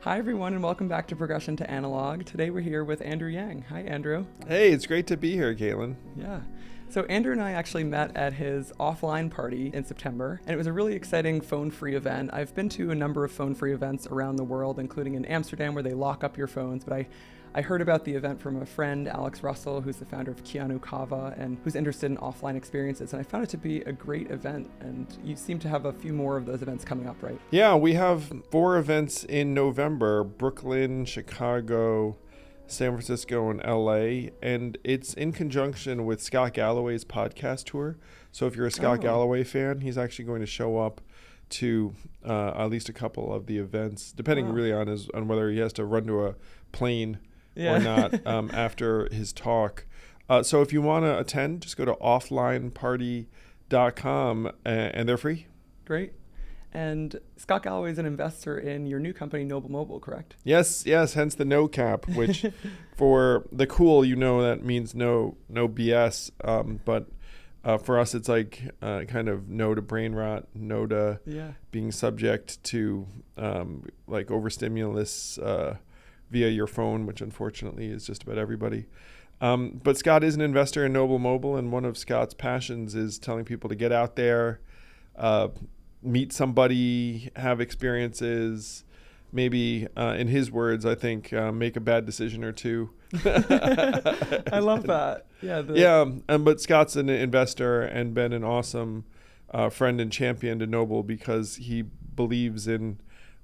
Hi, everyone, and welcome back to Progression to Analog. Today we're here with Andrew Yang. Hi, Andrew. Hey, it's great to be here, Caitlin. Yeah. So Andrew and I actually met at his offline party in September, and it was a really exciting phone-free event. I've been to a number of phone-free events around the world, including in Amsterdam, where they lock up your phones, but I heard about the event from a friend, Alex Russell, who's the founder of Keanu Kava and who's interested in offline experiences. And I found it to be a great event. And you seem to have a few more of those events coming up, right? Yeah, we have 4 events in November: Brooklyn, Chicago, San Francisco, and LA. And it's in conjunction with Scott Galloway's podcast tour. So if you're a Scott Galloway fan, he's actually going to show up to at least a couple of the events, depending really on whether he has to run to a plane or not after his talk. So if you want to attend, just go to offlineparty.com and they're free. Great. And Scott Galloway is an investor in your new company, Noble Mobile, correct? Yes, hence the no cap, which for the cool, that means no BS. But for us, it's like kind of no to brain rot, no to being subject to like overstimulus via your phone, which unfortunately is just about everybody. But Scott is an investor in Noble Mobile, and one of Scott's passions is telling people to get out there, meet somebody, have experiences, maybe, in his words, I think, make a bad decision or two. I love that. But Scott's an investor and been an awesome friend and champion to Noble because he believes in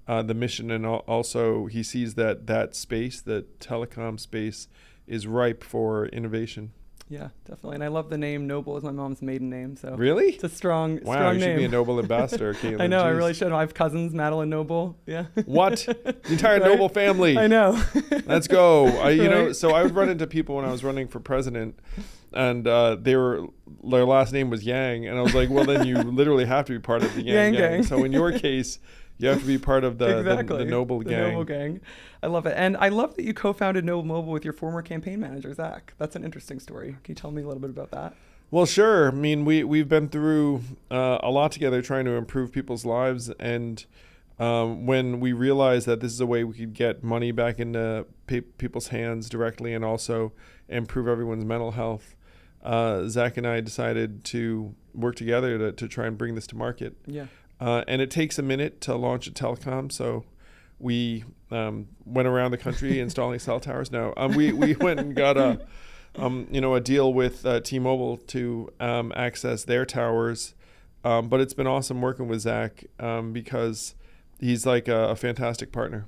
the mission, and also he sees that space, that telecom space, is ripe for innovation. Yeah, definitely. And I love the name. Noble is my mom's maiden name. So really? It's a strong wow, strong you name. Should be a Noble ambassador, Caitlin. I know, Jeez. I really should. I have cousins, Madeline Noble. Yeah. What? The entire Right? Noble family. I know. Let's go. Right? So I would run into people when I was running for president, and their last name was Yang, and I was like, well, then you literally have to be part of the Yang gang. So in your case, you have to be part of the Noble gang. The Noble gang. I love it. And I love that you co-founded Noble Mobile with your former campaign manager, Zach. That's an interesting story. Can you tell me a little bit about that? Well, sure. I mean, we've been through a lot together trying to improve people's lives. And when we realized that this is a way we could get money back into people's hands directly and also improve everyone's mental health, Zach and I decided to work together to try and bring this to market. Yeah. And it takes a minute to launch a telecom, so we went around the country installing cell towers. No, we went and got a deal with T-Mobile to access their towers. But it's been awesome working with Zach because he's like a fantastic partner.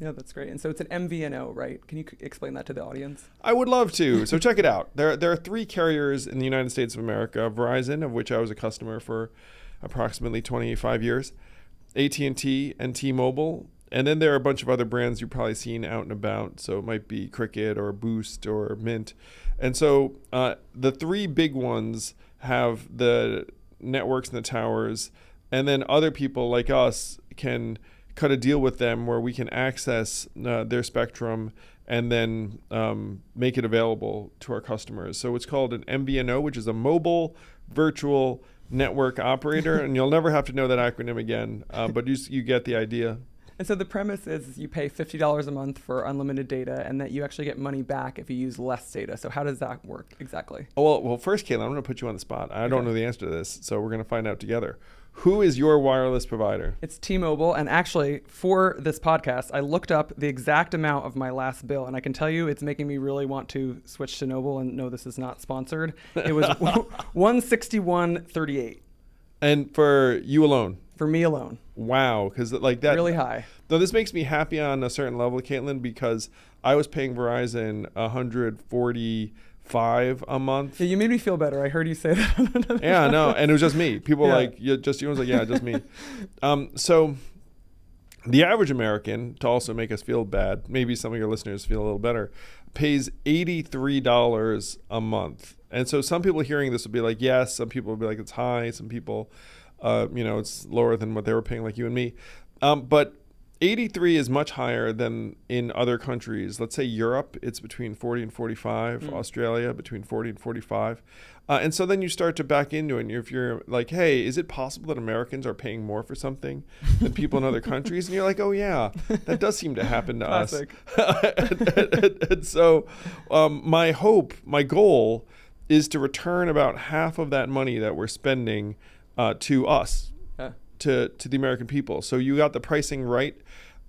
Yeah, that's great. And so it's an MVNO, right? Can you explain that to the audience? I would love to. So check it out. There are 3 carriers in the United States of America: Verizon, of which I was a customer for approximately 25 years, AT&T, and T-Mobile. And then there are a bunch of other brands you've probably seen out and about. So it might be Cricket or Boost or Mint. And so the 3 big ones have the networks and the towers. And then other people like us can cut a deal with them where we can access their spectrum and then make it available to our customers. So it's called an MVNO, which is a mobile virtual network operator, and you'll never have to know that acronym again, but you get the idea. And so the premise is you pay $50 a month for unlimited data, and that you actually get money back if you use less data. So how does that work exactly? Well, first, Kayla, I'm going to put you on the spot. I don't know the answer to this, so we're going to find out together. Who is your wireless provider? It's T-Mobile, and actually, for this podcast, I looked up the exact amount of my last bill, and I can tell you it's making me really want to switch to Noble, and no, this is not sponsored. It was $161.38. And for you alone? For me alone. Wow, because like that really high. Though this makes me happy on a certain level, Caitlin, because I was paying Verizon $145 a month. Yeah, you made me feel better. I heard you say that. Yeah, no, and it was just me. People were like, just you. I was like, yeah, just me. So the average American, to also make us feel bad, maybe some of your listeners feel a little better, pays $83 a month. And so some people hearing this will be like, yes. Some people will be like, it's high. Some people, it's lower than what they were paying, like you and me. But 83 is much higher than in other countries. Let's say Europe, it's between 40 and 45. Australia, between 40 and 45. And so then you start to back into it. And if you're like, hey, is it possible that Americans are paying more for something than people in other countries? And you're like, oh, yeah, that does seem to happen to us. And so my goal is to return about half of that money that we're spending to us. To the American people. So you got the pricing right.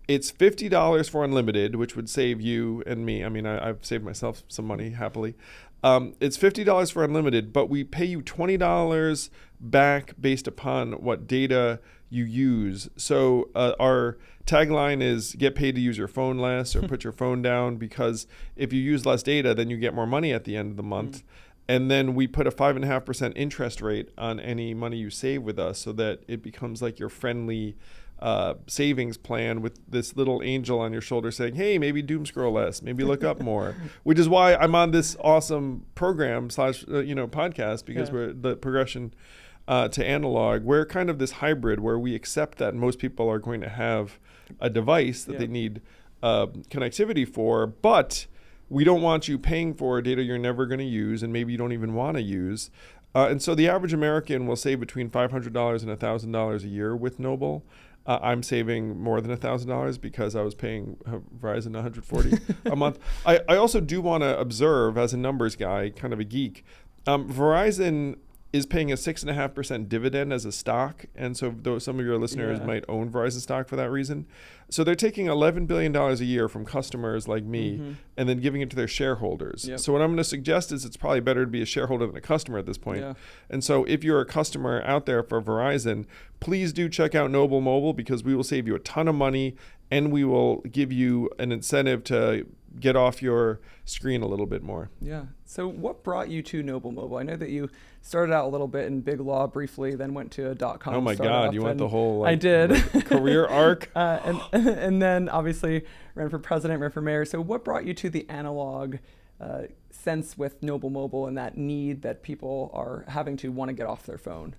It's $50 for unlimited, which would save you and me. I mean, I've saved myself some money, happily. It's $50 for unlimited, but we pay you $20 back based upon what data you use. So our tagline is get paid to use your phone less or put your phone down, because if you use less data, then you get more money at the end of the month. And then we put a 5.5% interest rate on any money you save with us, so that it becomes like your friendly savings plan with this little angel on your shoulder saying, hey, maybe doom scroll less, maybe look up more, which is why I'm on this awesome program / podcast, because we're the progression to analog. We're kind of this hybrid where we accept that most people are going to have a device that they need connectivity for, but we don't want you paying for data you're never going to use and maybe you don't even want to use. And so the average American will save between $500 and $1,000 a year with Noble. I'm saving more than $1,000 because I was paying Verizon $140 a month. I also do want to observe, as a numbers guy, kind of a geek, Verizon is paying a 6.5% dividend as a stock. And so some of your listeners might own Verizon stock for that reason. So they're taking $11 billion a year from customers like me and then giving it to their shareholders. So what I'm going to suggest is it's probably better to be a shareholder than a customer at this point. And so if you're a customer out there for Verizon, please do check out Noble Mobile, because we will save you a ton of money and we will give you an incentive to get off your screen a little bit more. Yeah. So what brought you to Noble Mobile? I know that you started out a little bit in Big Law briefly, then went to a .com. Oh my God, you went the whole I did. career arc. And then obviously ran for president, ran for mayor. So what brought you to the analog sense with Noble Mobile and that need that people are having to want to get off their phone?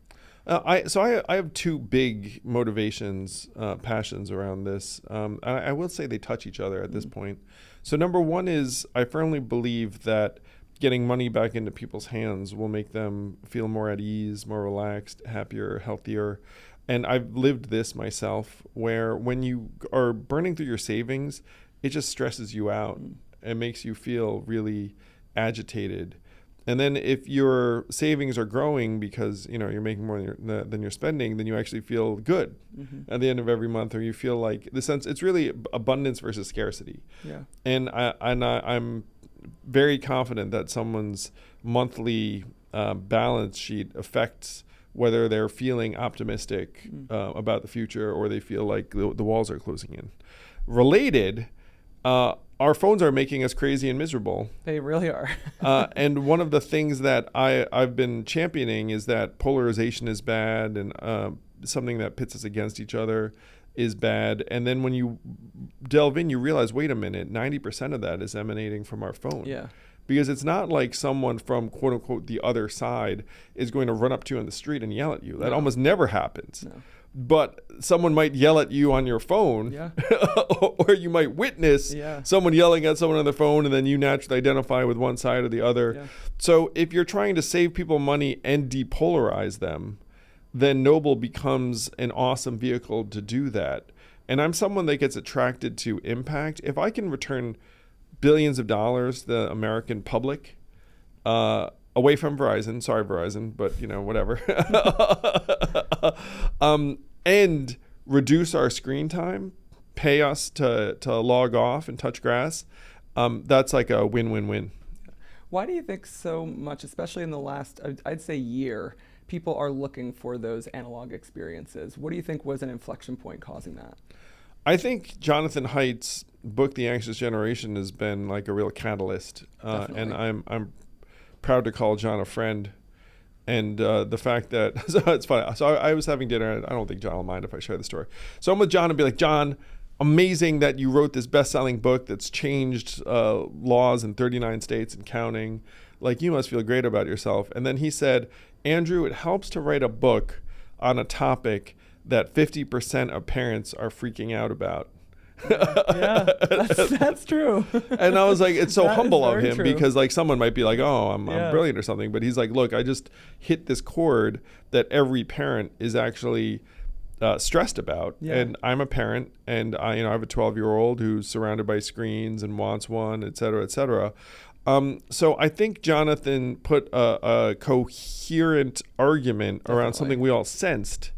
I have two big motivations, passions around this. I will say they touch each other at this point. So number one is I firmly believe that getting money back into people's hands will make them feel more at ease, more relaxed, happier, healthier. And I've lived this myself, where when you are burning through your savings, it just stresses you out and makes you feel really agitated. And then if your savings are growing because you're making more than you're spending, then you actually feel good at the end of every month, or you feel like the sense it's really abundance versus scarcity. And I'm very confident that someone's monthly balance sheet affects whether they're feeling optimistic about the future or they feel like the walls are closing in. Related, our phones are making us crazy and miserable. They really are. And one of the things that I've been championing is that polarization is bad, and something that pits us against each other is bad. And then when you delve in, you realize, wait a minute, 90% of that is emanating from our phone. Because it's not like someone from, quote unquote, the other side is going to run up to you on the street and yell at you. That almost never happens. But someone might yell at you on your phone, or you might witness someone yelling at someone on their phone, and then you naturally identify with one side or the other. So if you're trying to save people money and depolarize them, then Noble becomes an awesome vehicle to do that. And I'm someone that gets attracted to impact. If I can return billions of dollars to the American public, away from Verizon, sorry Verizon, but whatever, and reduce our screen time, pay us to log off and touch grass, that's like a win-win-win. Why do you think so much, especially in the last, I'd say year, people are looking for those analog experiences? What do you think was an inflection point causing that? I think Jonathan Haidt's book, The Anxious Generation, has been like a real catalyst, and I'm proud to call John a friend. And the fact that, so it's funny. So I was having dinner, and I don't think John will mind if I share the story. So I'm with John and be like, John, amazing that you wrote this best-selling book that's changed laws in 39 states and counting. Like, you must feel great about yourself. And then he said, Andrew, it helps to write a book on a topic that 50% of parents are freaking out about. Yeah, that's true. And I was like, it's so That is humble of very him true. because like someone might be like, oh, I'm Yeah. brilliant or something. But he's like, look, I just hit this chord that every parent is actually stressed about. Yeah. And I'm a parent, and I have a 12-year-old who's surrounded by screens and wants one, et cetera, et cetera. So I think Jonathan put a coherent argument around something we all sensed.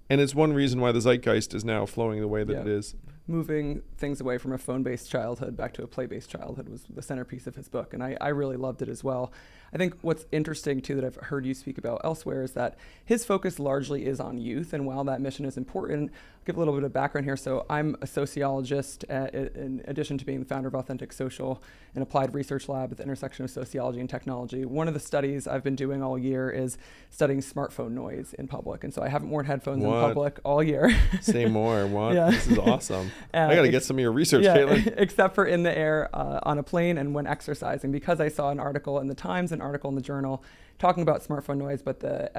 And it's one reason why the zeitgeist is now flowing the way that it is. Moving things away from a phone-based childhood back to a play-based childhood was the centerpiece of his book, and I really loved it as well. I think what's interesting, too, that I've heard you speak about elsewhere is that his focus largely is on youth, and while that mission is important, I'll give a little bit of background here. So I'm a sociologist in addition to being the founder of Authentic Social, an applied research lab at the intersection of sociology and technology. One of the studies I've been doing all year is studying smartphone noise in public, and so I haven't worn headphones in public all year. Say more. What? Yeah. This is awesome. I got to get some of your research, Caitlin. Except for in the air, on a plane, and when exercising, because I saw an article in the Times, an article in the Journal, talking about smartphone noise, but the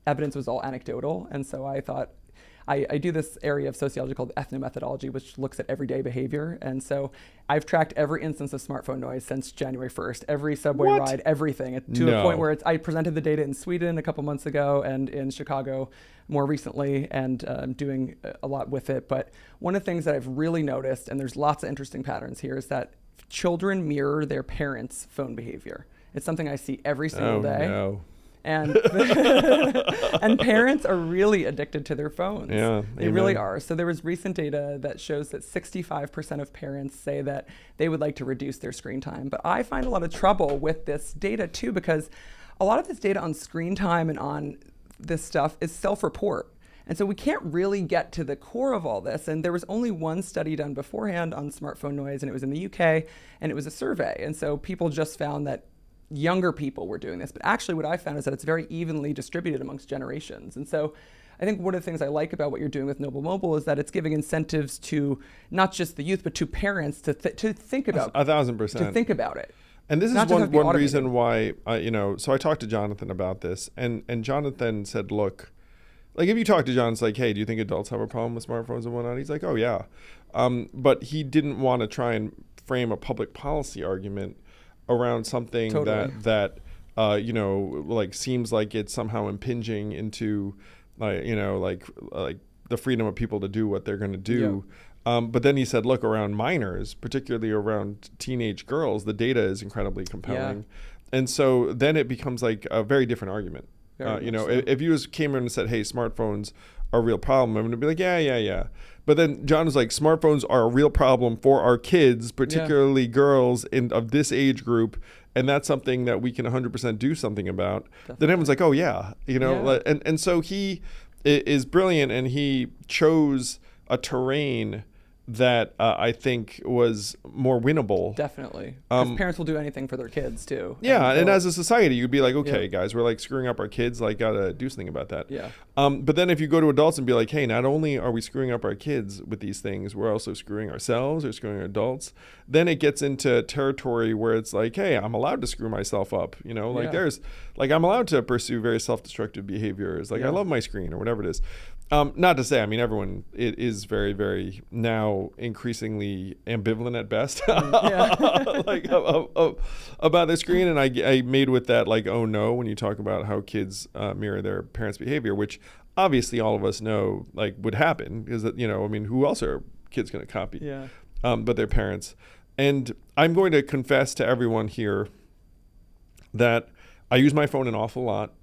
evidence was all anecdotal, and so I thought, I do this area of sociology called ethnomethodology, which looks at everyday behavior. And so I've tracked every instance of smartphone noise since January 1st, every subway ride, everything, to a point where I presented the data in Sweden a couple months ago and in Chicago more recently, and I'm doing a lot with it. But one of the things that I've really noticed, and there's lots of interesting patterns here, is that children mirror their parents' phone behavior. It's something I see every single day. No. And and parents are really addicted to their phones. Yeah, they really are. So there was recent data that shows that 65% of parents say that they would like to reduce their screen time. But I find a lot of trouble with this data too, because a lot of this data on screen time and on this stuff is self-report. And so we can't really get to the core of all this. And there was only one study done beforehand on smartphone noise, and it was in the UK, and it was a survey. And so people just found that younger people were doing this. But actually what I found is that it's very evenly distributed amongst generations. And so I think one of the things I like about what you're doing with Noble Mobile is that it's giving incentives to not just the youth, but to parents to think about 1,000%. To think about it. And this is one reason why, so I talked to Jonathan about this, and Jonathan said, look, like if you talk to John, it's like, hey, do you think adults have a problem with smartphones and whatnot? He's like, oh, yeah. But he didn't want to try and frame a public policy argument around something that like seems like it's somehow impinging into like the freedom of people to do what they're going to do. Yeah. But then he said, look, around minors, particularly around teenage girls, the data is incredibly compelling. Yeah. And so then it becomes like a very different argument. If you came in and said, hey, smartphones are a real problem, I'm going to be like, yeah. But then John was like, smartphones are a real problem for our kids, particularly girls of this age group, and that's something that we can 100% do something about. Definitely. Then everyone's like, oh yeah, and so he is brilliant, and he chose a terrain that I think was more winnable. Definitely. Because parents will do anything for their kids too. Yeah, and as a society, you'd be like, okay, guys, we're like screwing up our kids, like gotta do something about that. Yeah. But then if you go to adults and be like, hey, not only are we screwing up our kids with these things, we're also screwing ourselves or screwing our adults, then it gets into territory where it's like, hey, I'm allowed to screw myself up. There's like, I'm allowed to pursue very self-destructive behaviors. Like I love my screen or whatever it is. Not to say, everyone is very, very now increasingly ambivalent at best about their screen. And I made with that like, oh no, when you talk about how kids mirror their parents' behavior, which obviously all of us know like would happen because, who else are kids going to copy? Yeah. But their parents. And I'm going to confess to everyone here that I use my phone an awful lot.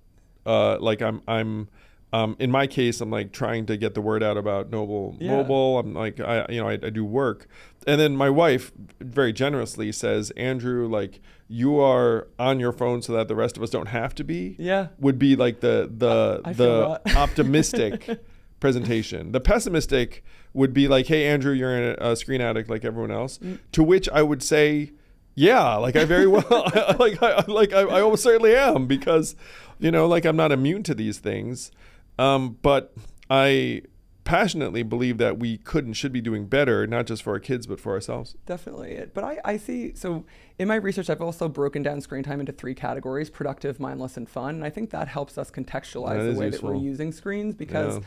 In my case, I'm like trying to get the word out about Noble Mobile. I'm like, I do work. And then my wife very generously says, Andrew, like you are on your phone so that the rest of us don't have to be. Yeah. Would be like the optimistic presentation. The pessimistic would be like, hey, Andrew, you're a screen addict like everyone else. To which I would say, yeah, like I very well, I almost certainly am because, I'm not immune to these things. But I passionately believe that we could and should be doing better, not just for our kids, but for ourselves. Definitely. But I see, so in my research, I've also broken down screen time into 3 categories: productive, mindless, and fun. And I think that helps us contextualize the way that we're using screens because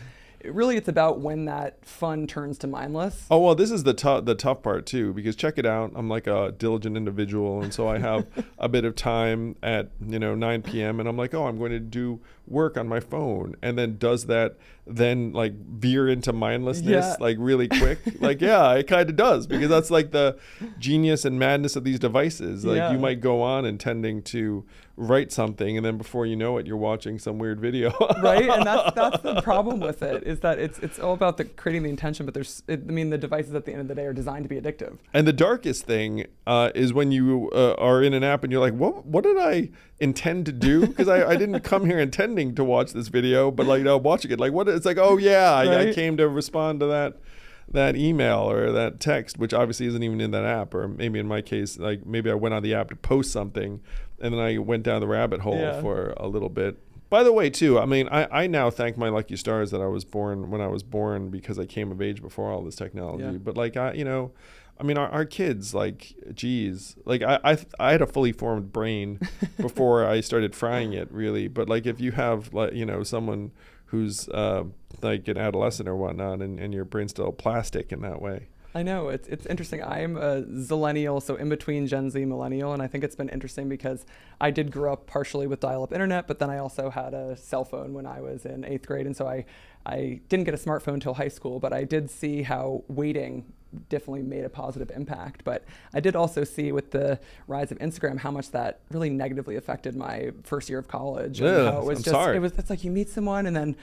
really it's about when that fun turns to mindless. Oh, well, this is the tough part too, because check it out. I'm like a diligent individual, and so I have a bit of time at 9 p.m. and I'm like, oh, I'm going to do work on my phone, and then does that then like veer into mindlessness like really quick? Like, yeah, it kind of does, because that's like the genius and madness of these devices. Like you might go on intending to write something, and then before you know it, you're watching some weird video. Right, and that's the problem with it, is that it's all about creating the intention, but the devices at the end of the day are designed to be addictive. And the darkest thing is when you are in an app and you're like, what did I intend to do? Because I didn't come here intending to watch this video, but like watching it, like what? It's like, oh yeah, I came to respond to that email or that text, which obviously isn't even in that app. Or maybe in my case, like maybe I went on the app to post something, and then I went down the rabbit hole for a little bit. By the way, too, I mean, I now thank my lucky stars that I was born when I was born, because I came of age before all this technology. Yeah. But like our kids, like, geez, like I had a fully formed brain before I started frying it, really. But like if you have like someone who's like an adolescent or whatnot, and your brain's still plastic in that way. I know, it's interesting. I'm a zillennial, so in between Gen Z, millennial, and I think it's been interesting because I did grow up partially with dial-up internet, but then I also had a cell phone when I was in 8th grade, and so I didn't get a smartphone until high school, but I did see how waiting definitely made a positive impact. But I did also see with the rise of Instagram how much that really negatively affected my first year of college. And how it was it's like you meet someone and then,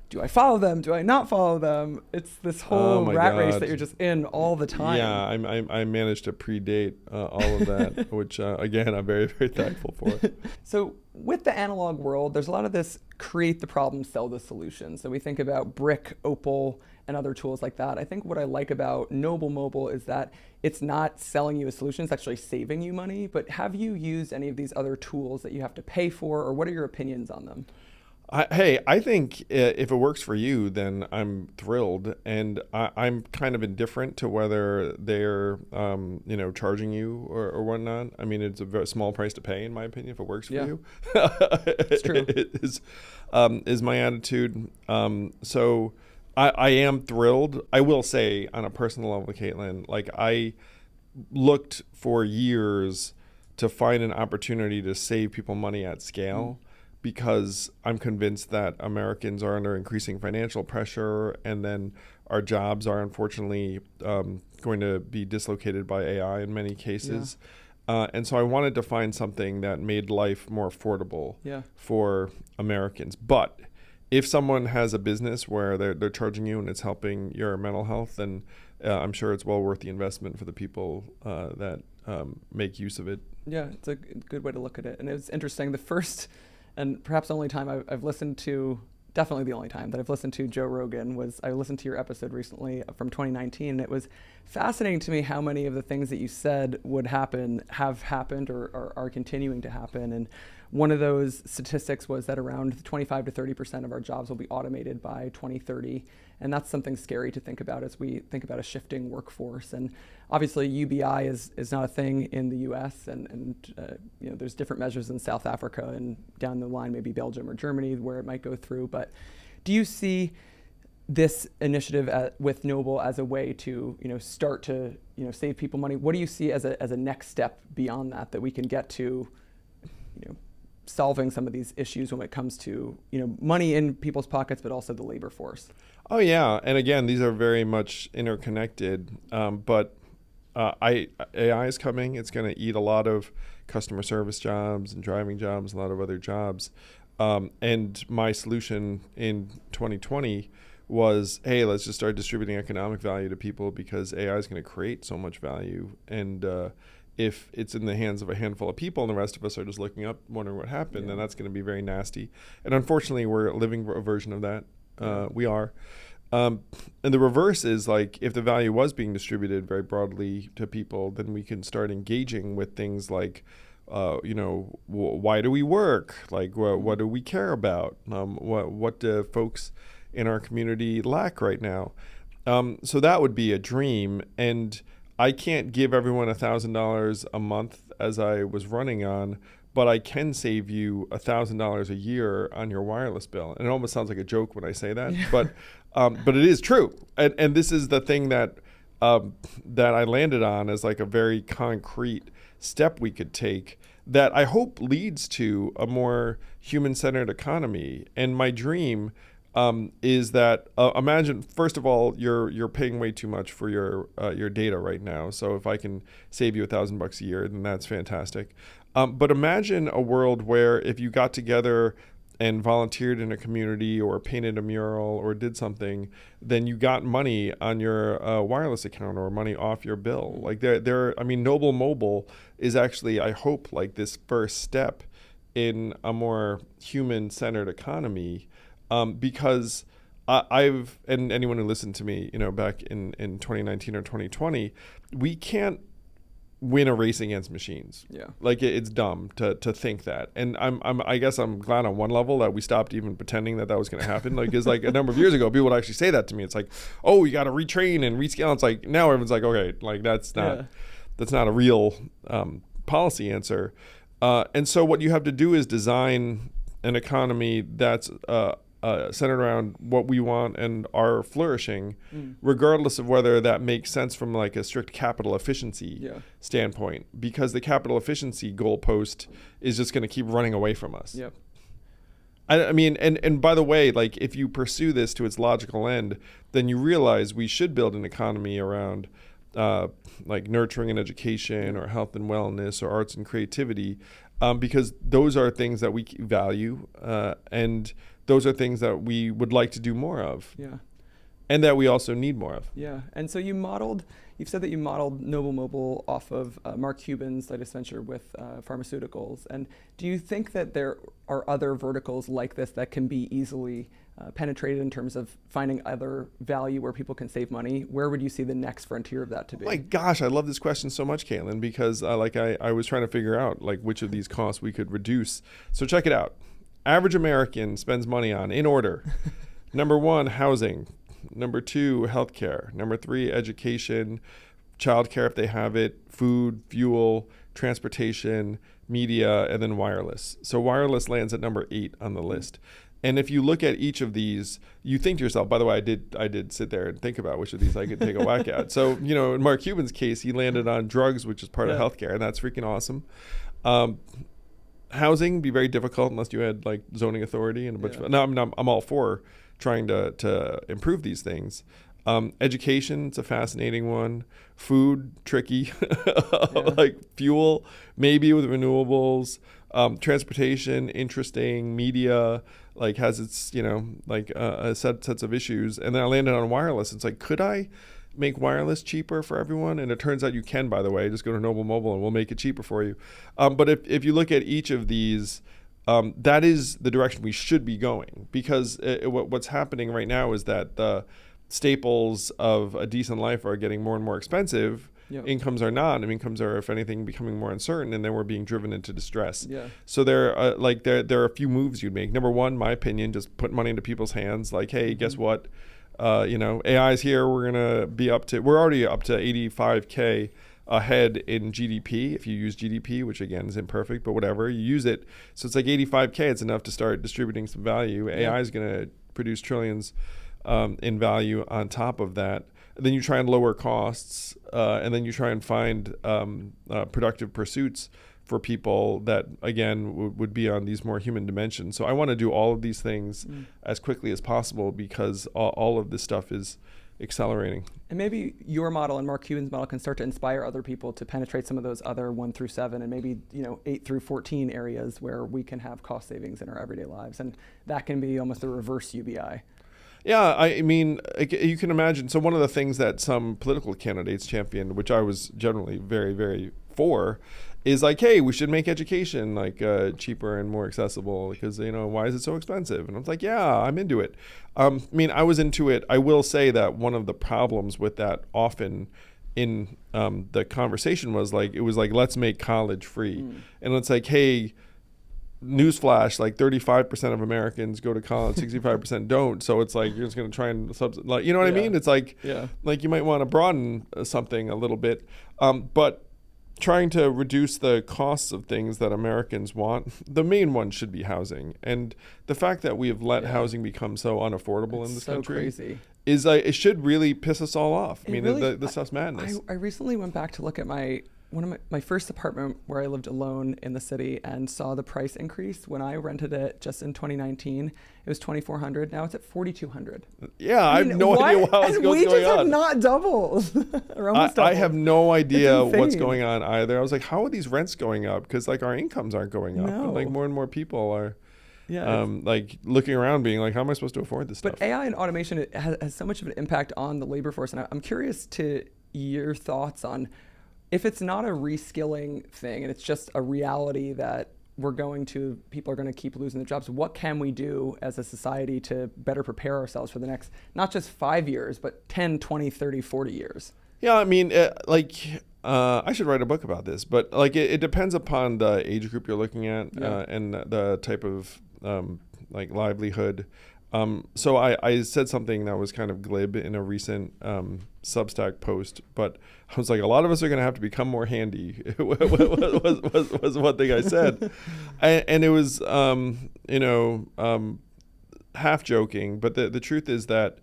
do I follow them? Do I not follow them? It's this whole rat race that you're just in all the time. Yeah, I managed to predate all of that, which again, I'm very, very thankful for. So with the analog world, there's a lot of this create the problem, sell the solution. So we think about Brick, Opal, and other tools like that. I think what I like about Noble Mobile is that it's not selling you a solution, it's actually saving you money. But have you used any of these other tools that you have to pay for, or what are your opinions on them? I think if it works for you, then I'm thrilled, and I'm kind of indifferent to whether they're charging you or whatnot. I mean, it's a very small price to pay, in my opinion, if it works for you. It's true. It is my attitude. So I am thrilled. I will say, on a personal level, Caitlin, like I looked for years to find an opportunity to save people money at scale. Because I'm convinced that Americans are under increasing financial pressure, and then our jobs are unfortunately going to be dislocated by AI in many cases. And so I wanted to find something that made life more affordable for Americans. But if someone has a business where they're charging you and it's helping your mental health, then I'm sure it's well worth the investment for the people that make use of it. Yeah, it's a good way to look at it. And it was interesting. The first and perhaps the only time I've listened to, definitely the only time that I've listened to Joe Rogan was I listened to your episode recently from 2019. And it was fascinating to me how many of the things that you said would happen have happened or are continuing to happen. And one of those statistics was that around 25 to 30% of our jobs will be automated by 2030. And that's something scary to think about as we think about a shifting workforce. And obviously UBI is not a thing in the US, and there's different measures in South Africa and down the line maybe Belgium or Germany where it might go through. But do you see this initiative with Noble as a way to start to save people money? What do you see as a next step beyond that we can get to solving some of these issues when it comes to money in people's pockets, but also the labor force? Oh yeah, and again, these are very much interconnected. But AI is coming. It's going to eat a lot of customer service jobs and driving jobs, a lot of other jobs. And my solution in 2020 was, hey, let's just start distributing economic value to people, because AI is going to create so much value. And if it's in the hands of a handful of people and the rest of us are just looking up, wondering what happened, then that's going to be very nasty. And unfortunately, we're living a version of that. We are. And the reverse is, like, if the value was being distributed very broadly to people, then we can start engaging with things like, why do we work? Like, what do we care about? What do folks in our community lack right now? So that would be a dream. And I can't give everyone $1,000 a month as I was running on, but I can save you $1,000 a year on your wireless bill. And it almost sounds like a joke when I say that, but But it is true. And this is the thing that that I landed on as like a very concrete step we could take that I hope leads to a more human-centered economy. And my dream is that imagine, first of all, you're paying way too much for your data right now. So if I can save you $1,000 a year, then that's fantastic. But imagine a world where if you got together and volunteered in a community or painted a mural or did something, then you got money on your wireless account or money off your bill. Like I mean, Noble Mobile is actually, I hope, like this first step in a more human-centered economy, because I've, and anyone who listened to me, back in 2019 or 2020, we can't win a race against machines. Yeah. Like it's dumb to think that. And I guess I'm glad on one level that we stopped even pretending that was going to happen. Like, it's like a number of years ago, people would actually say that to me. It's like, oh, you got to retrain and rescale. It's like, now everyone's like, okay, like that's not a real policy answer. And so what you have to do is design an economy that's centered around what we want and are flourishing, regardless of whether that makes sense from like a strict capital efficiency standpoint, because the capital efficiency goalpost is just going to keep running away from us. Yep. I mean, and by the way, like if you pursue this to its logical end, then you realize we should build an economy around like nurturing and education or health and wellness or arts and creativity, because those are things that we value, and those are things that we would like to do more of. Yeah. And that we also need more of. Yeah. And so you've said that you modeled Noble Mobile off of Mark Cuban's latest venture with pharmaceuticals. And do you think that there are other verticals like this that can be easily penetrated in terms of finding other value where people can save money? Where would you see the next frontier of that to be? My gosh, I love this question so much, Caitlin, because I was trying to figure out like which of these costs we could reduce. So check it out. Average American spends money on, in order, number 1, housing, number 2, healthcare, number 3, education, childcare if they have it, food, fuel, transportation, media, and then wireless. So wireless lands at number 8 on the list. And if you look at each of these, you think to yourself, by the way, I did sit there and think about which of these I could take a whack at. So, in Mark Cuban's case, he landed on drugs, which is part of healthcare, and that's freaking awesome. Housing be very difficult unless you had like zoning authority and a bunch of. No, I'm all for trying to improve these things. Education, it's a fascinating one. Food, tricky. Like fuel, maybe with renewables. Transportation, interesting. Media, like has its sets of issues. And then I landed on wireless. It's like, could I make wireless cheaper for everyone? And it turns out you can, by the way. Just go to Noble Mobile and we'll make it cheaper for you. But if you look at each of these, that is the direction we should be going, because what's happening right now is that the staples of a decent life are getting more and more expensive. Yep. Incomes are not, and incomes are, if anything, becoming more uncertain, and then we're being driven into distress. Yeah. So there are a few moves you'd make. Number 1, my opinion, just put money into people's hands. Like, hey, guess what? AI is here. We're already up to 85K ahead in GDP. If you use GDP, which again is imperfect, but whatever, you use it. So it's like 85K. It's enough to start distributing some value. AI is going to produce trillions in value on top of that. And then you try and lower costs, and then you try and find productive pursuits for people that, again, would be on these more human dimensions. So I want to do all of these things as quickly as possible, because all of this stuff is accelerating. And maybe your model and Mark Cuban's model can start to inspire other people to penetrate some of those other 1 through 7 and maybe 8 through 14 areas where we can have cost savings in our everyday lives. And that can be almost a reverse UBI. Yeah, I mean, you can imagine. So one of the things that some political candidates championed, which I was generally very, very for, is like, hey, we should make education like cheaper and more accessible, because why is it so expensive? And I was like, yeah, I'm into it. I mean, I was into it. I will say that one of the problems with that often in the conversation was like, it was like, let's make college free, and it's like, hey, newsflash, like 35% of Americans go to college, 65% don't. So it's like, you're just going to try and like, what I mean? It's like, like you might want to broaden something a little bit. But trying to reduce the costs of things that Americans want, the main one should be housing. And the fact that we have let housing become so unaffordable in this country crazy. is it should really piss us all off. I mean, really, the stuff's madness. I recently went back to look at one of my first apartment where I lived alone in the city and saw the price increase. When I rented it just in 2019, it was $2,400. Now it's at $4,200. Yeah, I have no idea what else going on. We just have not doubled. Or almost doubled. I have no idea what's going on either. I was like, how are these rents going up? Because like our incomes aren't going up. No. And, like more and more people are like looking around being like, how am I supposed to afford this stuff? But AI and automation has so much of an impact on the labor force. And I'm curious to your thoughts on, if it's not a reskilling thing and it's just a reality that people are going to keep losing their jobs, what can we do as a society to better prepare ourselves for the next, not just 5 years, but 10, 20, 30, 40 years? Yeah, I mean, I should write a book about this, but like it depends upon the age group you're looking at and the type of like livelihood. So I said something that was kind of glib in a recent Substack post, but I was like, a lot of us are going to have to become more handy was one thing I said. And it was, half joking, but the truth is that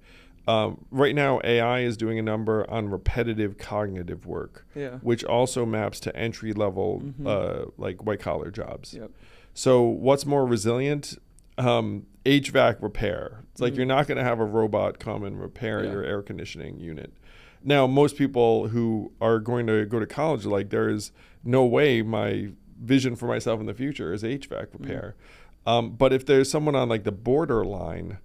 right now AI is doing a number on repetitive cognitive work, which also maps to entry level, like white collar jobs. Yep. So what's more resilient? HVAC repair. It's like you're not going to have a robot come and repair your air conditioning unit. Now, most people who are going to go to college are like, there is no way my vision for myself in the future is HVAC repair. But if there's someone on like the borderline,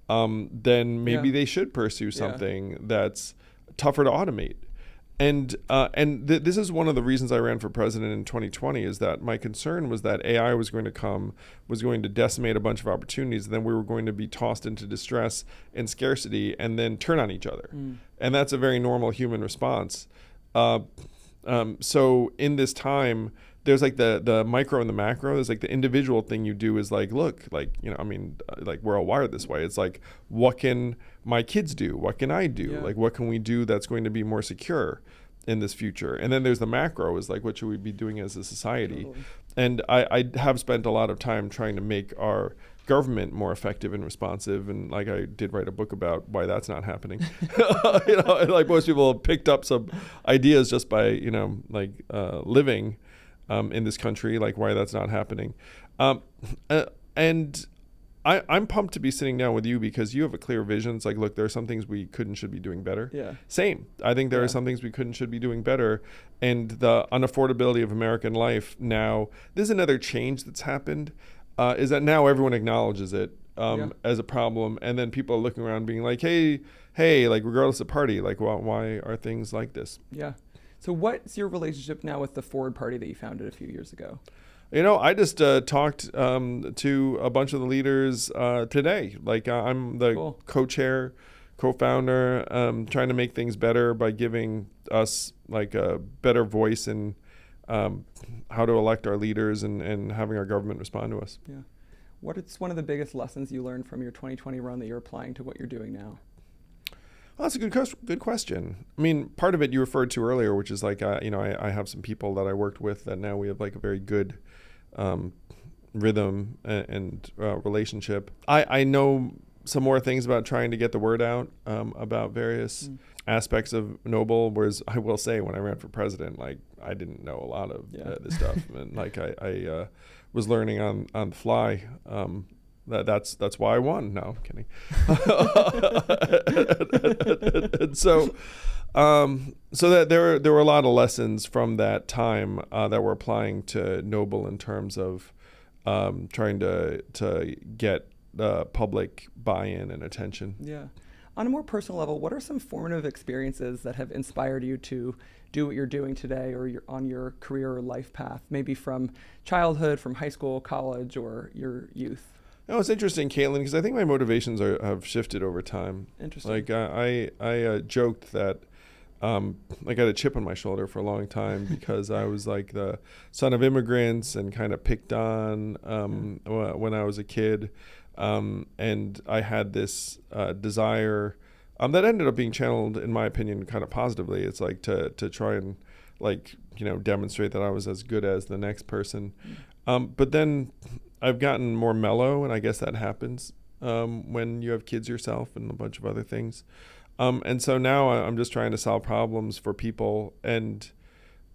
then maybe they should pursue something that's tougher to automate. And this is one of the reasons I ran for president in 2020, is that my concern was that AI was going to decimate a bunch of opportunities, and then we were going to be tossed into distress and scarcity and then turn on each other. And that's a very normal human response. So in this time, there's like the micro and the macro. There's like the individual thing you do is like, look, like, like we're all wired this way. It's like, what can my kids do? What can I do? Like, what can we do that's going to be more secure in this future? And then there's the macro, is like, what should we be doing as a society? Totally. And I have spent a lot of time trying to make our government more effective and responsive, and like I did write a book about why that's not happening. And like most people have picked up some ideas just by living in this country, like why that's not happening. And I'm pumped to be sitting down with you because you have a clear vision. It's like, look, there are some things we could and should be doing better. Yeah. Same. I think there are some things we could and should be doing better. And the unaffordability of American life now, there's another change that's happened, is that now everyone acknowledges it as a problem. And then people are looking around being like, hey, like regardless of party, like, well, why are things like this? Yeah. So what's your relationship now with the Ford Party that you founded a few years ago? I just talked to a bunch of the leaders today. Like I'm the co-chair, co-founder, trying to make things better by giving us like a better voice in how to elect our leaders and having our government respond to us. Yeah. What's one of the biggest lessons you learned from your 2020 run that you're applying to what you're doing now? Well, that's a good question. I mean, part of it you referred to earlier, which is like, I have some people that I worked with that now we have like a very good rhythm and relationship. I know some more things about trying to get the word out about various aspects of Noble, whereas I will say when I ran for president, like I didn't know a lot of this stuff. And like I was learning on the fly. That's why I won. No, I'm kidding. And so that there were a lot of lessons from that time that we're applying to Noble in terms of trying to get public buy-in and attention. Yeah. On a more personal level, what are some formative experiences that have inspired you to do what you're doing today, or you're on your career or life path, maybe from childhood, from high school, college, or your youth? No, it's interesting, Caitlin, because I think my motivations have shifted over time. Interesting. Like I joked that I got a chip on my shoulder for a long time because I was like the son of immigrants and kind of picked on when I was a kid. And I had this desire that ended up being channeled, in my opinion, kind of positively. It's like to try and like, demonstrate that I was as good as the next person. But then I've gotten more mellow, and I guess that happens when you have kids yourself and a bunch of other things. And so now I'm just trying to solve problems for people, and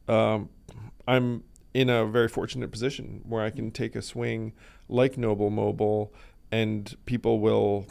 I'm in a very fortunate position where I can take a swing like Noble Mobile, and people will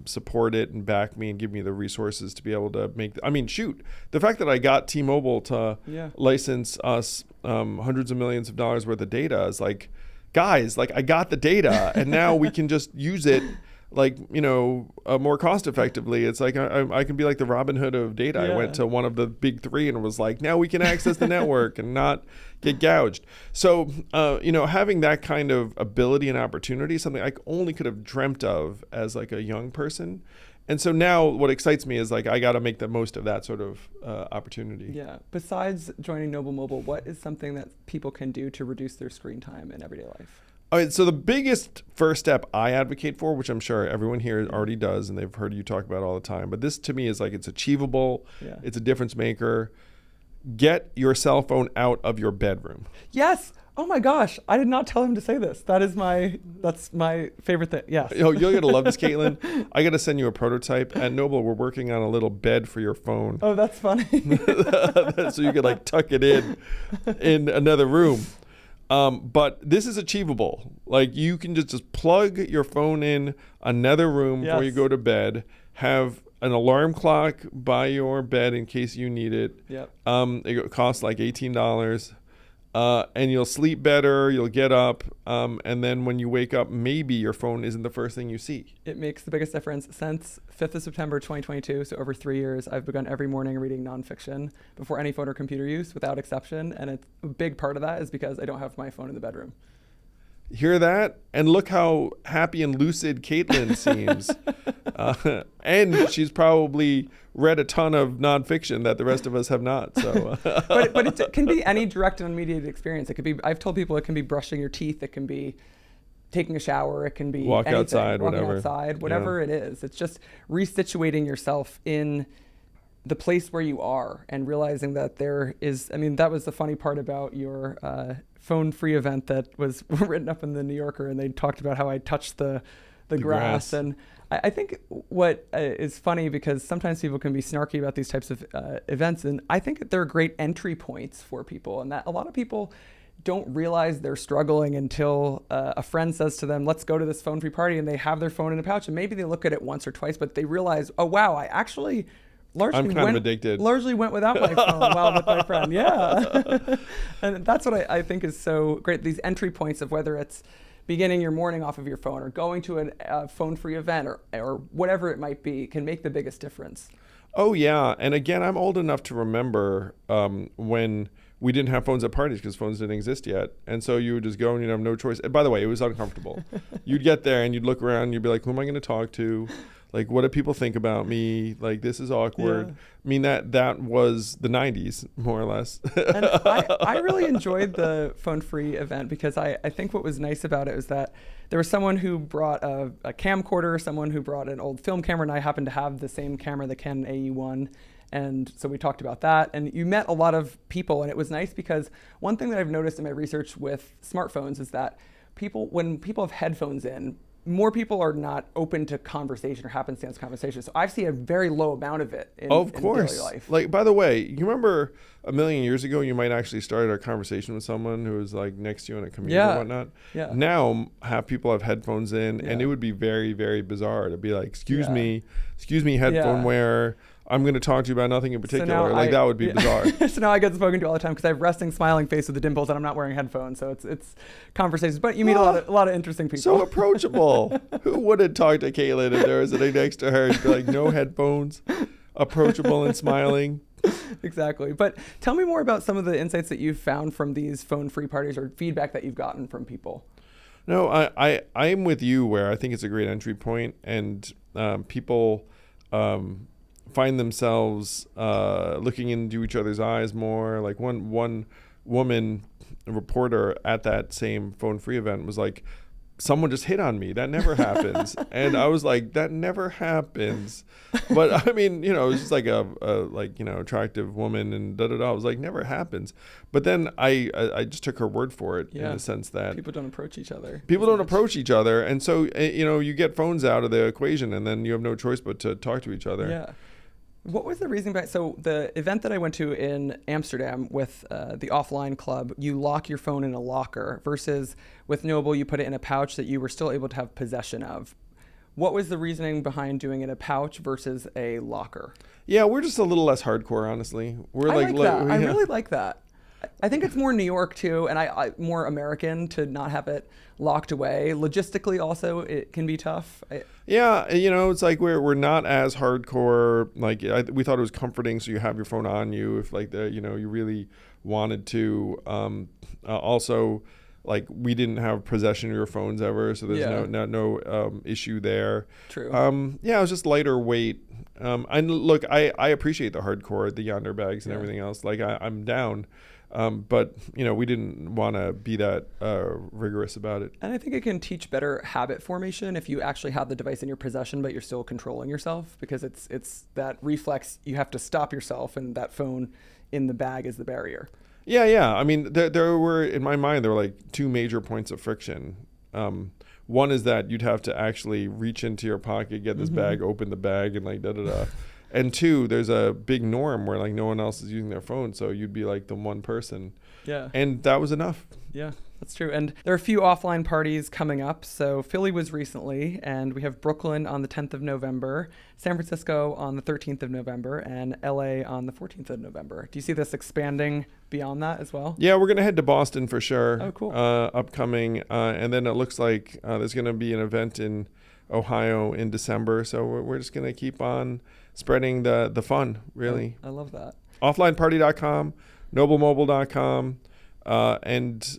support it and back me and give me the resources to be able to make. The fact that I got T-Mobile to license us hundreds of millions of dollars worth of data is like, guys, like I got the data, and now we can just use it more cost effectively. It's like I can be like the Robin Hood of data. I went to one of the big three and was like, now we can access the network and not get gouged. So, having that kind of ability and opportunity, something I only could have dreamt of as like a young person. And so now what excites me is like, I got to make the most of that sort of opportunity. Yeah. Besides joining Noble Mobile, what is something that people can do to reduce their screen time in everyday life? All right, so the biggest first step I advocate for, which I'm sure everyone here already does, and they've heard you talk about all the time, but this to me is like, it's achievable. Yeah. It's a difference maker. Get your cell phone out of your bedroom. Yes. Oh my gosh. I did not tell him to say this. That's my favorite thing. Yes. You're going to love this, Caitlin. I got to send you a prototype. At Noble, we're working on a little bed for your phone. Oh, that's funny. So you could like tuck it in another room. But this is achievable. Like you can just plug your phone in another room before you go to bed, have an alarm clock by your bed in case you need it. Yep. It costs like $18. And you'll sleep better, you'll get up, and then when you wake up, maybe your phone isn't the first thing you see. It makes the biggest difference. Since 5th of September 2022, so over 3 years, I've begun every morning reading nonfiction before any phone or computer use, without exception. And a big part of that is because I don't have my phone in the bedroom. Hear that? And look how happy and lucid Caitlin seems. And she's probably read a ton of nonfiction that the rest of us have not. So, but it can be any direct and unmediated experience. It could be, I've told people, it can be brushing your teeth. It can be taking a shower. It can be walking outside, whatever it is. It's just resituating yourself in the place where you are and realizing that there is, that was the funny part about your phone-free event that was written up in the New Yorker, and they talked about how I touched the grass. And I think what is funny, because sometimes people can be snarky about these types of events, and I think that they're great entry points for people, and that a lot of people don't realize they're struggling until a friend says to them, let's go to this phone-free party, and they have their phone in a pouch, and maybe they look at it once or twice, but they realize, oh wow, I actually I'm kind of addicted. Largely went without my phone while with my friend. Yeah. And that's what I think is so great. These entry points of whether it's beginning your morning off of your phone or going to a phone-free event or whatever it might be can make the biggest difference. Oh, yeah. And again, I'm old enough to remember when we didn't have phones at parties because phones didn't exist yet. And so you would just go and you'd have no choice. And by the way, it was uncomfortable. You'd get there and you'd look around and you'd be like, who am I going to talk to? Like, what do people think about me? Like, this is awkward. Yeah. That was the 90s, more or less. And I really enjoyed the phone-free event because I think what was nice about it was that there was someone who brought a camcorder, someone who brought an old film camera, and I happened to have the same camera, the Canon AE-1. And so we talked about that, and you met a lot of people, and it was nice because one thing that I've noticed in my research with smartphones is that when people have headphones in, more people are not open to conversation or happenstance conversation. So I see a very low amount of it in daily life. Like, by the way, you remember a million years ago, you might actually start a conversation with someone who was like next to you in a commute or whatnot. Yeah. Now, people have headphones in, and it would be very, very bizarre to be like, excuse me, headphone wearer. I'm going to talk to you about nothing in particular. That would be bizarre. So now I get spoken to all the time because I have resting, smiling face with the dimples, and I'm not wearing headphones. So it's conversations, but you meet a lot of interesting people. So approachable. Who wouldn't talk to Caitlin if there was sitting next to her? She'd be like, no headphones, approachable and smiling. Exactly. But tell me more about some of the insights that you've found from these phone-free parties or feedback that you've gotten from people. No, I am with you where I think it's a great entry point, and people find themselves looking into each other's eyes more. Like one woman, a reporter at that same phone-free event was like, someone just hit on me. That never happens. And I was like, that never happens. But I mean, you know, it was just like a like, you know, attractive woman and da da da. I was like, never happens. But then I just took her word for it in the sense that people don't approach each other. People don't approach each other. And so, you know, you get phones out of the equation and then you have no choice but to talk to each other. Yeah. What was the reason behind? So the event that I went to in Amsterdam with the offline club, you lock your phone in a locker versus with Noble, you put it in a pouch that you were still able to have possession of. What was the reasoning behind doing it in a pouch versus a locker? Yeah, we're just a little less hardcore, honestly. We're I like that. I really like that. I think it's more New York too, and I more American to not have it locked away. Logistically, also, it can be tough. Yeah, you know, it's like we're not as hardcore. Like we thought it was comforting, so you have your phone on you if like you know, you really wanted to. Also, like we didn't have possession of your phones ever, so there's no issue there. True. Yeah, it was just lighter weight. And look, I appreciate the hardcore, the yonder bags and everything else. Like I'm down. But, you know, we didn't want to be that rigorous about it. And I think it can teach better habit formation if you actually have the device in your possession, but you're still controlling yourself, because it's that reflex. You have to stop yourself, and that phone in the bag is the barrier. Yeah. I mean, there were, in my mind, there were like two major points of friction. One is that you'd have to actually reach into your pocket, get this bag, open the bag, and like da-da-da. And two, there's a big norm where like no one else is using their phone, so you'd be like the one person. Yeah. And that was enough. Yeah, that's true. And there are a few offline parties coming up. So Philly was recently, and we have Brooklyn on the 10th of November, San Francisco on the 13th of November, and LA on the 14th of November. Do you see this expanding beyond that as well? Yeah, we're going to head to Boston for sure. Oh, cool. Upcoming. And then it looks like there's going to be an event in Ohio in December. So we're just going to keep on spreading the fun, really. I love that. Offlineparty.com, noblemobile.com, and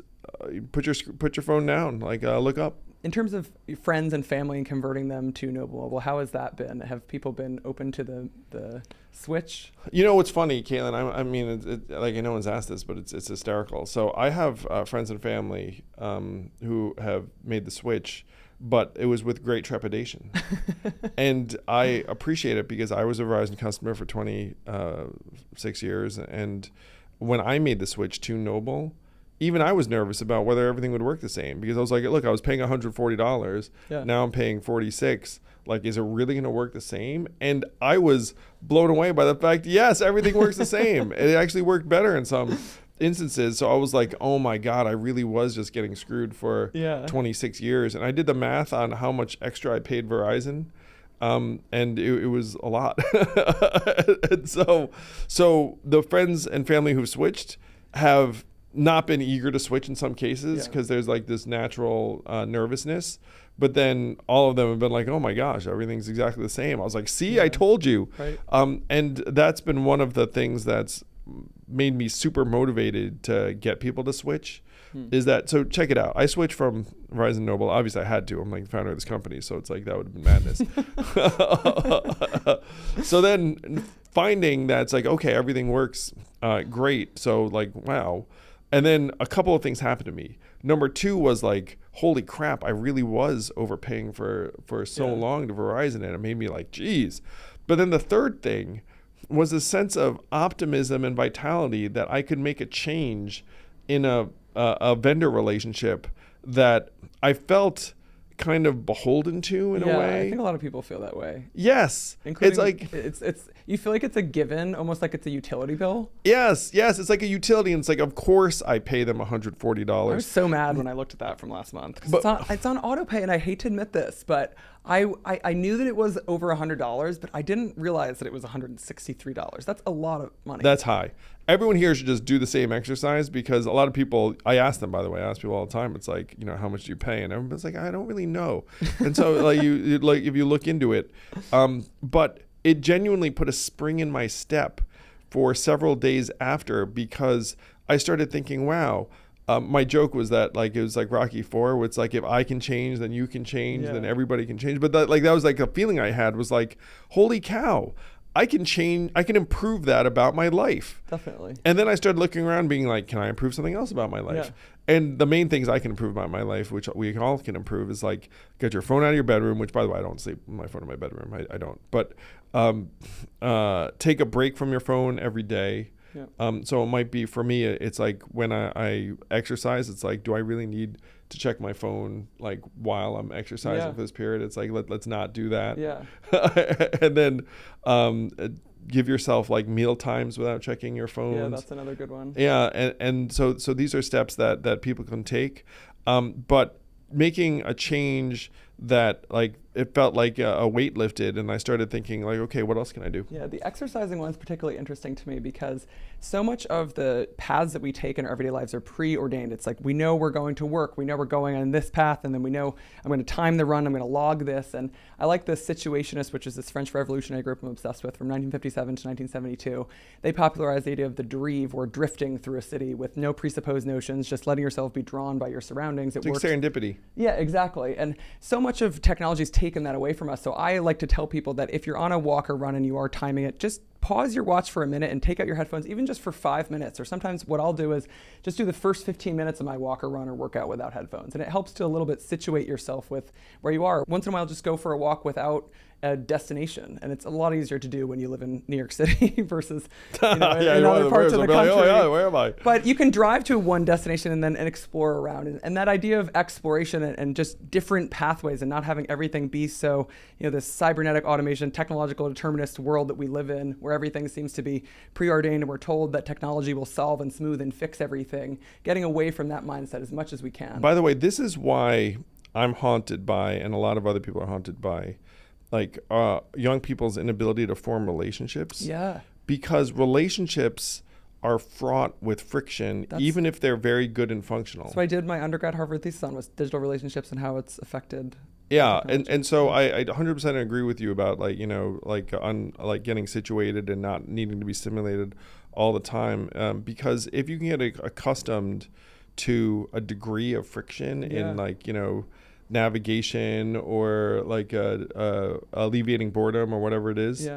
put your phone down. Like look up. In terms of friends and family and converting them to Noble Mobile, how has that been? Have people been open to the switch? You know what's funny, Caitlin? I mean, like no one's asked this, but it's hysterical. So I have friends and family who have made the switch, but it was with great trepidation. And I appreciate it because I was a Verizon customer for 26 years. And when I made the switch to Noble, even I was nervous about whether everything would work the same, because I was like, look, I was paying $140. Yeah. Now I'm paying $46. Like, is it really going to work the same? And I was blown away by the fact, yes, everything works the same. It actually worked better in some instances. So I was like, oh my God, I really was just getting screwed for 26 years. And I did the math on how much extra I paid Verizon. And it was a lot. And so the friends and family who've switched have not been eager to switch in some cases because there's like this natural nervousness. But then all of them have been like, oh my gosh, everything's exactly the same. I was like, see, I told you. Right. And that's been one of the things that's made me super motivated to get people to switch. Is that, so check it out. I switched from Verizon Noble. Obviously I had to. I'm like the founder of this company, so it's like that would have been madness. So then finding that it's like, okay, everything works great. So like, wow. And then a couple of things happened to me. Number two was like, holy crap, I really was overpaying for so long to Verizon, and it made me like, geez. But then the third thing was a sense of optimism and vitality that I could make a change in a vendor relationship that I felt kind of beholden to in a way. I think a lot of people feel that way. Yes. Including, it's like it's you feel like it's a given, almost like it's a utility bill. Yes, it's like a utility, and it's like, of course I pay them $140. I was so mad when I looked at that from last month. It's on auto pay, and I hate to admit this, but I knew that it was over $100, but I didn't realize that it was $163. That's a lot of money. That's high. Everyone here should just do the same exercise, because a lot of people, I ask them, by the way, I ask people all the time, it's like, you know, how much do you pay? And everyone's like, I don't really know. And so like you like if you look into it, but it genuinely put a spring in my step for several days after, because I started thinking, wow, my joke was that like it was like Rocky IV, where it's like, if I can change, then you can change, then everybody can change. But that was like a feeling I had, was like, holy cow, I can improve that about my life. Definitely. And then I started looking around being like, can I improve something else about my life? Yeah. And the main things I can improve about my life, which we all can improve, is like get your phone out of your bedroom, which by the way, I don't sleep with my phone in my bedroom. I don't. But take a break from your phone every day. Yeah. So it might be, for me, it's like when I exercise, it's like, do I really need to check my phone like while I'm exercising for this period? It's like, let's not do that. Yeah. And then give yourself like meal times without checking your phones. Yeah, that's another good one. Yeah, and so these are steps that people can take, but making a change that like it felt like a weight lifted, and I started thinking like, okay, what else can I do? Yeah, the exercising one's particularly interesting to me because so much of the paths that we take in our everyday lives are preordained. It's like we know we're going to work, we know we're going on this path, and then we know I'm going to time the run, I'm going to log this. And I like the Situationist, which is this French revolutionary group I'm obsessed with, from 1957 to 1972. They popularized the idea of the dérive, or drifting through a city with no presupposed notions, just letting yourself be drawn by your surroundings. It's like serendipity. Yeah, exactly. And so much of technology has taken that away from us. So I like to tell people that if you're on a walk or run and you are timing it, just pause your watch for a minute and take out your headphones, even just for 5 minutes. Or sometimes what I'll do is just do the first 15 minutes of my walk or run or workout without headphones. And it helps to a little bit situate yourself with where you are. Once in a while, just go for a walk without a destination. And it's a lot easier to do when you live in New York City versus in other parts of the country. Like, oh, yeah, where am I? But you can drive to one destination and then explore around. And that idea of exploration and just different pathways and not having everything be so, this cybernetic automation, technological determinist world that we live in, where everything seems to be preordained and we're told that technology will solve and smooth and fix everything, getting away from that mindset as much as we can. By the way, this is why I'm haunted by, and a lot of other people are haunted by, like young people's inability to form relationships. Yeah. Because relationships are fraught with friction, even if they're very good and functional. So I did my undergrad Harvard thesis on was digital relationships and how it's affected. Yeah, and so I 100% agree with you about like getting situated and not needing to be stimulated all the time, because if you can get accustomed to a degree of friction in navigation or like alleviating boredom or whatever it is,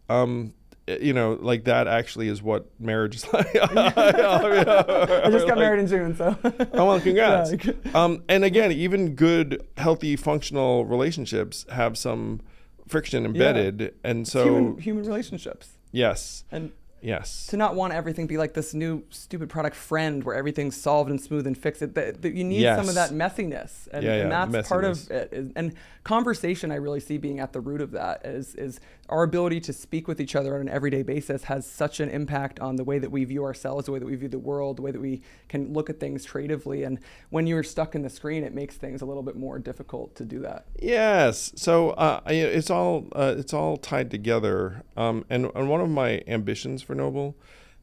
like that actually is what marriage is like. I just got married in June, so. Oh, well, congrats. And again, even good, healthy, functional relationships have some friction embedded, and so human relationships. Yes. And yes. To not want everything to be like this new stupid product Friend where everything's solved and smooth and fixed. You need some of that messiness. And that's part of it. And conversation, I really see being at the root of that is our ability to speak with each other on an everyday basis has such an impact on the way that we view ourselves, the way that we view the world, the way that we can look at things creatively. And when you're stuck in the screen, it makes things a little bit more difficult to do that. Yes. So it's all tied together. And one of my ambitions for Noble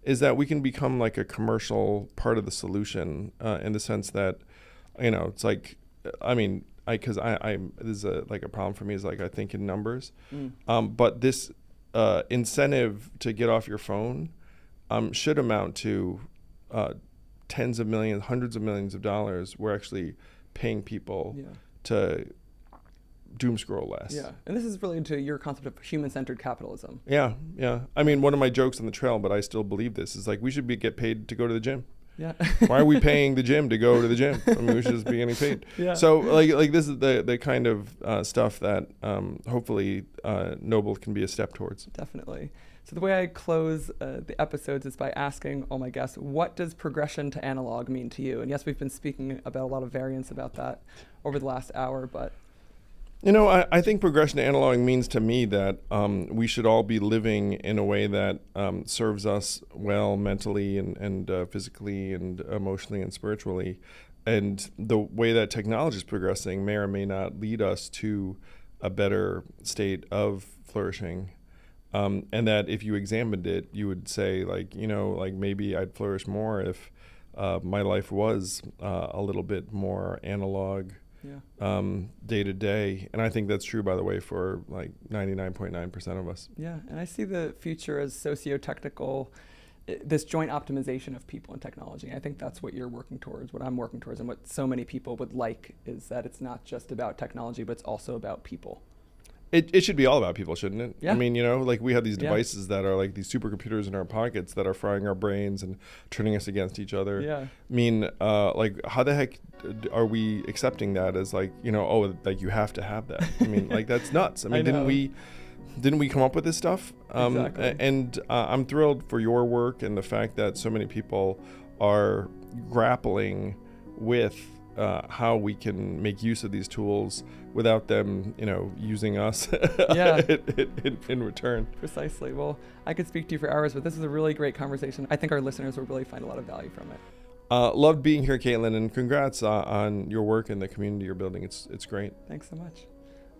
is that we can become like a commercial part of the solution, in the sense that, it's like, because this is a problem for me is like I think in numbers, but this incentive to get off your phone should amount to tens of millions, hundreds of millions of dollars. We're actually paying people to doom scroll less. Yeah, and this is related to your concept of human-centered capitalism. Yeah. One of my jokes on the trail, but I still believe this, is like we should get paid to go to the gym. Yeah. Why are we paying the gym to go to the gym? We should just be getting paid. Yeah. So like this is the kind of stuff that hopefully Noble can be a step towards. Definitely. So the way I close the episodes is by asking all my guests, what does progression to analog mean to you? And yes, we've been speaking about a lot of variants about that over the last hour, but... I think progression to analog means to me that we should all be living in a way that serves us well mentally and physically and emotionally and spiritually. And the way that technology is progressing may or may not lead us to a better state of flourishing. And that if you examined it, you would say maybe I'd flourish more if my life was a little bit more analog. Day to day. And I think that's true, by the way, for like 99.9% of us. Yeah, and I see the future as socio-technical, this joint optimization of people and technology. I think that's what you're working towards, what I'm working towards, and what so many people would like is that it's not just about technology, but it's also about people. It should be all about people, shouldn't it? Yeah. I mean, like we have these Yeah. devices that are like these supercomputers in our pockets that are frying our brains and turning us against each other. Yeah. I mean, like how the heck are we accepting that as like, oh, like you have to have that? I mean, like that's nuts. I mean, know. didn't we come up with this stuff? Exactly. And I'm thrilled for your work and the fact that so many people are grappling with how we can make use of these tools without them, using us Yeah. in return. Precisely. Well, I could speak to you for hours, but this is a really great conversation. I think our listeners will really find a lot of value from it. Loved being here, Caitlin, and congrats on your work and the community you're building. It's great. Thanks so much.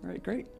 All right, great.